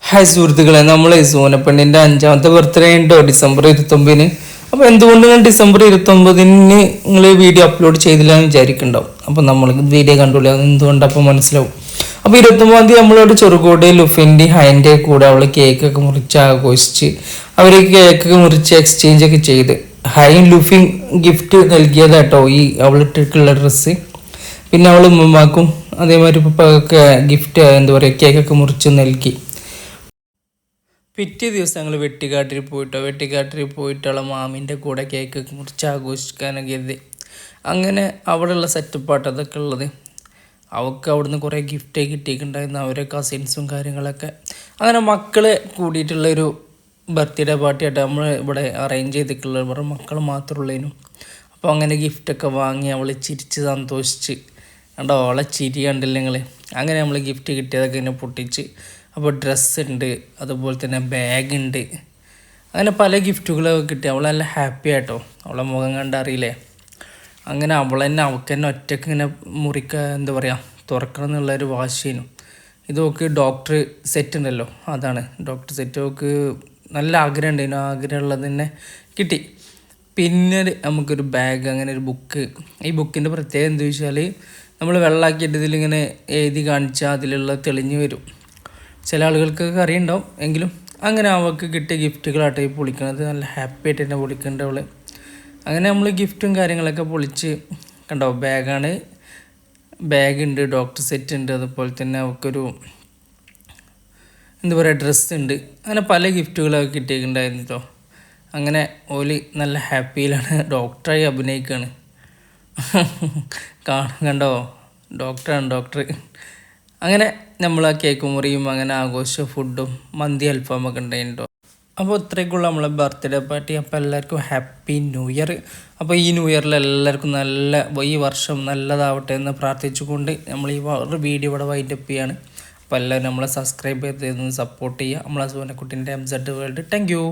Hi സുഹൃത്തുക്കളെ, നമ്മൾ സോനപ്പെണ്ണിൻ്റെ 5ാമത്തെ birthday ഉണ്ടോ ഡിസംബർ 29-ന്. അപ്പോൾ എന്തുകൊണ്ട് ഞാൻ ഡിസംബർ 29-ന് നിങ്ങൾ വീഡിയോ അപ്ലോഡ് ചെയ്തില്ല എന്ന് വിചാരിക്കുന്നുണ്ടാവും. അപ്പോൾ നമ്മൾ വീഡിയോ കണ്ടുള്ള എന്തുകൊണ്ടപ്പോൾ മനസ്സിലാവും. അപ്പോൾ 29-ാം തീയതി നമ്മളോട് ചെറുകോട് ലുഫിൻ്റെ ഹൈൻ്റെ കൂടെ അവൾ കേക്കൊക്കെ മുറിച്ച് ആഘോഷിച്ച് അവർ കേക്കൊക്കെ മുറിച്ച് എക്സ്ചേഞ്ച് ഒക്കെ ചെയ്ത് ഹൈൻ ലുഫിൻ ഗിഫ്റ്റ് നൽകിയതാട്ടോ ഈ അവളിട്ടുള്ള ഡ്രസ്സ്. പിന്നെ അവൾ ഉമ്മമാക്കും അതേമാതിരി ഉപ്പയൊക്കെ ഗിഫ്റ്റ് എന്താ പറയുക കേക്കൊക്കെ മുറിച്ച് നൽകി. പിറ്റേ ദിവസം ഞങ്ങൾ വെട്ടിക്കാട്ടിൽ പോയിട്ടുള്ള മാമിൻ്റെ കൂടെ കേക്ക് മുറിച്ച് ആഘോഷിക്കാനൊക്കെ കരുതി. അങ്ങനെ അവിടെയുള്ള സെറ്റപ്പാട്ട് അതൊക്കെ ഉള്ളത്. അവൾക്ക് അവിടുന്ന് കുറേ ഗിഫ്റ്റ് കിട്ടിയിട്ടുണ്ടായിരുന്നു, അവരെ കസിൻസും കാര്യങ്ങളൊക്കെ. അങ്ങനെ മക്കളെ കൂടിയിട്ടുള്ളൊരു ബർത്ത്ഡേ പാർട്ടിയായിട്ട് നമ്മൾ ഇവിടെ അറേഞ്ച് ചെയ്തിട്ടുള്ളത് വേറെ മക്കൾ മാത്രമുള്ളതിനും. അപ്പോൾ അങ്ങനെ ഗിഫ്റ്റൊക്കെ വാങ്ങി അവൾ ചിരിച്ച് സന്തോഷിച്ച് കണ്ടോ, അവളെ ചിരി കണ്ടില്ല നിങ്ങൾ. അങ്ങനെ നമ്മൾ ഗിഫ്റ്റ് കിട്ടിയതൊക്കെ ഇങ്ങനെ പൊട്ടിച്ച്. അപ്പോൾ ഡ്രസ്സ് ഉണ്ട്, അതുപോലെ തന്നെ ബാഗ് ഉണ്ട്, അങ്ങനെ പല ഗിഫ്റ്റുകളൊക്കെ കിട്ടി. അവൾ നല്ല ഹാപ്പി ആയിട്ടോ, അവളെ മുഖം കണ്ടറിയില്ലേ. അങ്ങനെ അവൾ തന്നെ അവൾക്ക് തന്നെ ഒറ്റയ്ക്ക് ഇങ്ങനെ എന്താ പറയുക തുറക്കണം എന്നുള്ളൊരു വാശിയും. ഇതൊക്കെ ഡോക്ടർ സെറ്റ് ഉണ്ടല്ലോ, അതാണ് ഡോക്ടർ സെറ്റ്. അവൾക്ക് നല്ല ആഗ്രഹം ഉണ്ടായിരുന്നു, ആഗ്രഹമുള്ളത് തന്നെ കിട്ടി. പിന്നെ നമുക്കൊരു ബാഗ്, അങ്ങനെ ഒരു ബുക്ക്. ഈ ബുക്കിൻ്റെ പ്രത്യേകത എന്താ വെച്ചാൽ നമ്മൾ വെള്ളമാക്കിയിട്ട് ഇതിലിങ്ങനെ എഴുതി കാണിച്ചാൽ അതിലുള്ള തെളിഞ്ഞു വരും. ചില ആളുകൾക്കൊക്കെ അറിയുണ്ടാവും, എങ്കിലും അങ്ങനെ അവൾക്ക് കിട്ടിയ ഗിഫ്റ്റുകളാട്ടെ ഈ പൊളിക്കണത്. നല്ല ഹാപ്പി ആയിട്ട് തന്നെ പൊളിക്കേണ്ട അവൾ. അങ്ങനെ നമ്മൾ ഗിഫ്റ്റും കാര്യങ്ങളൊക്കെ പൊളിച്ച് കണ്ടോ. ബാഗുണ്ട്, ഡോക്ടർ സെറ്റ് ഉണ്ട്, അതുപോലെ തന്നെ അവൾക്കൊരു എന്താ പറയുക ഡ്രസ്സ് ഉണ്ട്. അങ്ങനെ പല ഗിഫ്റ്റുകളൊക്കെ കിട്ടിയിട്ടുണ്ടായിരുന്നു കേട്ടോ. അങ്ങനെ ഓല് നല്ല ഹാപ്പിയിലാണ്, ഡോക്ടറായി അഭിനയിക്കുകയാണ്. കണ്ടോ, ഡോക്ടർ. അങ്ങനെ നമ്മൾ ആ കേക്ക് മുറിയും അങ്ങനെ ആഘോഷ ഫുഡും മന്തി അൽഫാമൊക്കെ ഉണ്ടായിട്ടുണ്ടോ. അപ്പോൾ ഇത്രയൊക്കെയുള്ള നമ്മളെ ബർത്ത്ഡേ പാർട്ടി. അപ്പോൾ എല്ലാവർക്കും ഹാപ്പി ന്യൂ ഇയർ. അപ്പോൾ ഈ ന്യൂ ഇയറിൽ എല്ലാവർക്കും ഈ വർഷം നല്ലതാവട്ടെ എന്ന് പ്രാർത്ഥിച്ചുകൊണ്ട് നമ്മൾ ഈ വീഡിയോ ഇവിടെ വൈൻഡപ്പ് ചെയ്യാണ്. അപ്പോൾ എല്ലാവരും നമ്മളെ സബ്സ്ക്രൈബ് ചെയ്ത് സപ്പോർട്ട് ചെയ്യുക. നമ്മളെ സോനക്കുട്ടിൻ്റെ MZ വേൾഡ്. Thank you.